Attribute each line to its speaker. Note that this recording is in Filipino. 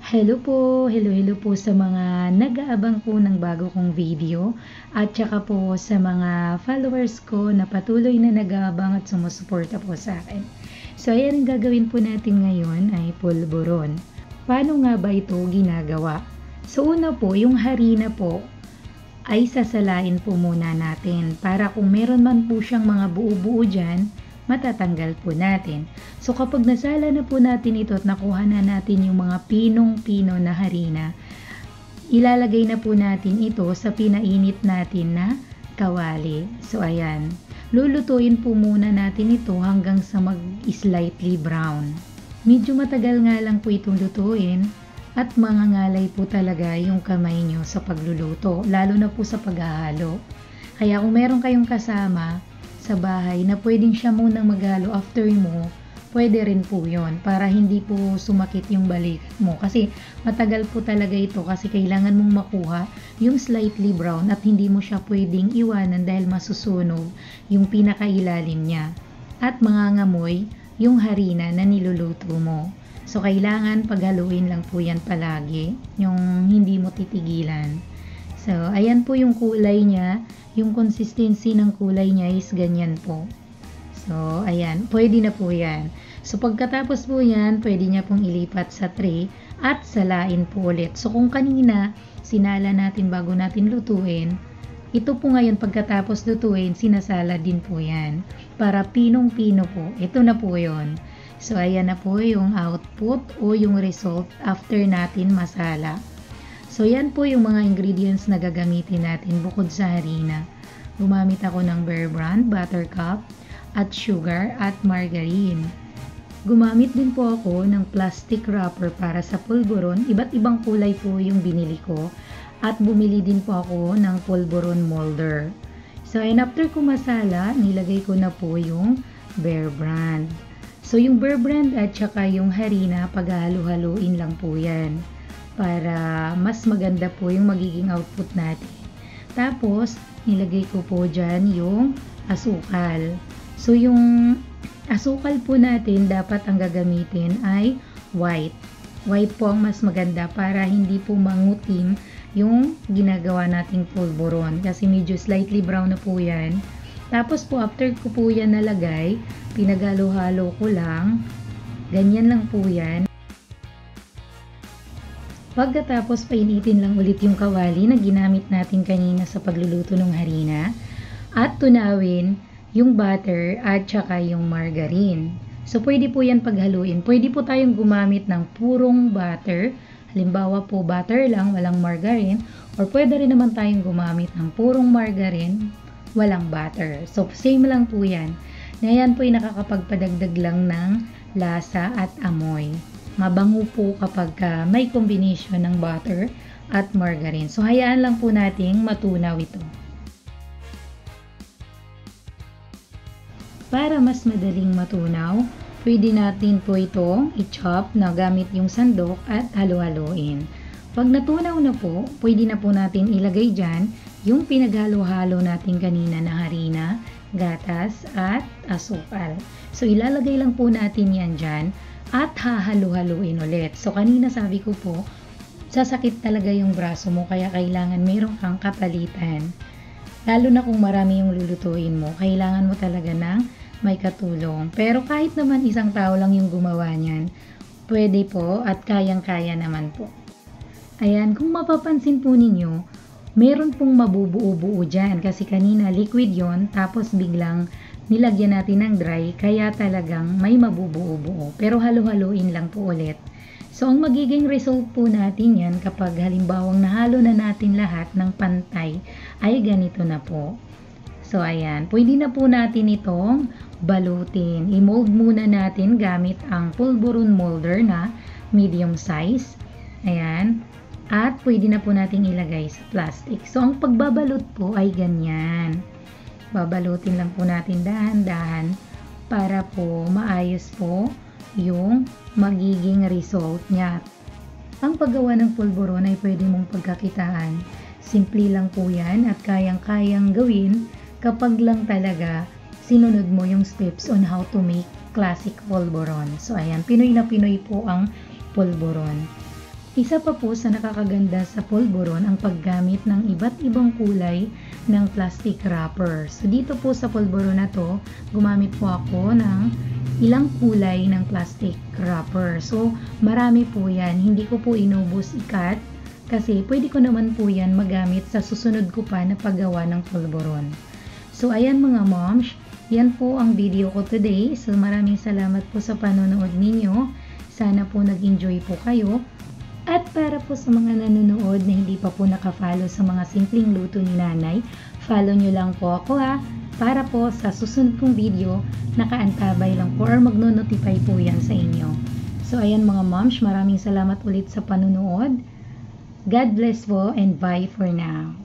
Speaker 1: Hello po sa mga nag-aabang po ng bago kong video at saka po sa mga followers ko na patuloy na nag-aabang at sumusuporta po sa akin. So ayan, ang gagawin po natin ngayon ay pulburon. Paano nga ba ito ginagawa? So una po, yung harina po ay sasalain po muna natin para kung meron man po siyang mga buo-buo dyan, matatanggal po natin. So kapag nasala na po natin ito at nakuha na natin yung mga pinong-pino na harina, ilalagay na po natin ito sa pinainit natin na kawali. So ayan, lulutuin po muna natin ito hanggang sa mag-slightly brown. Medyo matagal nga lang po itong lutuin at mangangalay po talaga yung kamay nyo sa pagluluto, lalo na po sa paghahalo. Kaya kung meron kayong kasama sa bahay na pwedeng siya munang maghalo after mo, pwede rin po yon para hindi po sumakit yung balikat mo. Kasi matagal po talaga ito kasi kailangan mong makuha yung slightly brown at hindi mo siya pwedeng iwanan dahil masusunog yung pinakailalim niya. At mangangamoy yung harina na niluluto mo. So kailangan paghaluin lang po yan palagi, yung hindi mo titigilan. So ayan po yung kulay niya. Yung consistency ng kulay niya is ganyan po. So, ayan. Pwede na po yan. So, pagkatapos po yan, pwede niya pong ilipat sa tray at salain po ulit. So, kung kanina, sinala natin bago natin lutuin, ito po ngayon pagkatapos lutuin, sinasala din po yan. Para pinong-pino po. Ito na po yon. So, ayan na po yung output o yung result after natin masala. So, yan po yung mga ingredients na gagamitin natin bukod sa harina. Gumamit ako ng Bear Brand, buttercup, at sugar, at margarine. Gumamit din po ako ng plastic wrapper para sa pulburon. Iba't ibang kulay po yung binili ko. At bumili din po ako ng pulburon molder. So, and after ko masala, nilagay ko na po yung Bear Brand. So, yung Bear Brand at saka yung harina, paghahalo-haluin lang po yan, para mas maganda po yung magiging output natin. Tapos, nilagay ko po dyan yung asukal. So, yung asukal po natin, dapat ang gagamitin ay white. White po ang mas maganda para hindi po mangutim yung ginagawa nating pulburon. Kasi medyo slightly brown na po yan. Tapos po, after ko po yan nalagay, pinaghalo-halo ko lang. Ganyan lang po yan. Pagkatapos, painitin lang ulit yung kawali na ginamit natin kanina sa pagluluto ng harina at tunawin yung butter at saka yung margarine. So, pwede po yan paghaluin. Pwede po tayong gumamit ng purong butter. Halimbawa po, butter lang, walang margarine. Or pwede rin naman tayong gumamit ng purong margarine, walang butter. So, same lang po yan. Na yan po ay nakakapagpadagdag lang ng lasa at amoy. Mabango po kapag may combination ng butter at margarine. So, hayaan lang po nating matunaw ito. Para mas madaling matunaw, pwede natin po itong i-chop na gamit yung sandok at halo-haloin. Pag natunaw na po, pwede na po natin ilagay dyan yung pinaghalo-halo natin kanina na harina, gatas at asukal. So, ilalagay lang po natin yan dyan at hahalo-haluin ulit. So, kanina sabi ko po, sasakit talaga yung braso mo kaya kailangan mayroon kang kapalitan. Lalo na kung marami yung lulutuin mo, kailangan mo talaga ng may katulong. Pero kahit naman isang tao lang yung gumawa niyan, pwede po at kayang-kaya naman po. Ayan, kung mapapansin po ninyo, meron pong mabubuo-buo dyan kasi kanina liquid yon tapos biglang nilagyan natin ng dry, kaya talagang may mabubuo-buo. Pero halo-haloin lang po ulit. So, ang magiging result po natin yan kapag halimbawang nahalo na natin lahat ng pantay, ay ganito na po. So, ayan. Pwede na po natin itong balutin. I-mold muna natin gamit ang pulburon molder na medium size. Ayan. At pwede na po natin ilagay sa plastic. So, ang pagbabalot po ay ganyan. Babalutin lang po natin dahan-dahan para po maayos po yung magiging result niya. Ang paggawa ng pulburon ay pwede mong pagkakitaan. Simple lang po yan at kayang-kayang gawin kapag lang talaga sinunod mo yung steps on how to make classic pulburon. So ayan, Pinoy na Pinoy po ang pulburon. Isa pa po sa nakakaganda sa polvoron ang paggamit ng iba't ibang kulay ng plastic wrapper. So dito po sa polvoron na to, gumamit po ako ng ilang kulay ng plastic wrapper. So marami po yan. Hindi ko po inubos ikat kasi pwede ko naman po yan magamit sa susunod ko pa na paggawa ng polvoron. So ayan mga moms, yan po ang video ko today. So maraming salamat po sa panonood ninyo. Sana po nag-enjoy po kayo. At para po sa mga nanonood na hindi pa po nakafollow sa mga simpleng luto ni nanay, follow nyo lang po ako ha. Para po sa susunod kong video, nakaantabay lang po or magno-notify po yan sa inyo. So ayan mga moms, maraming salamat ulit sa panonood. God bless po and bye for now.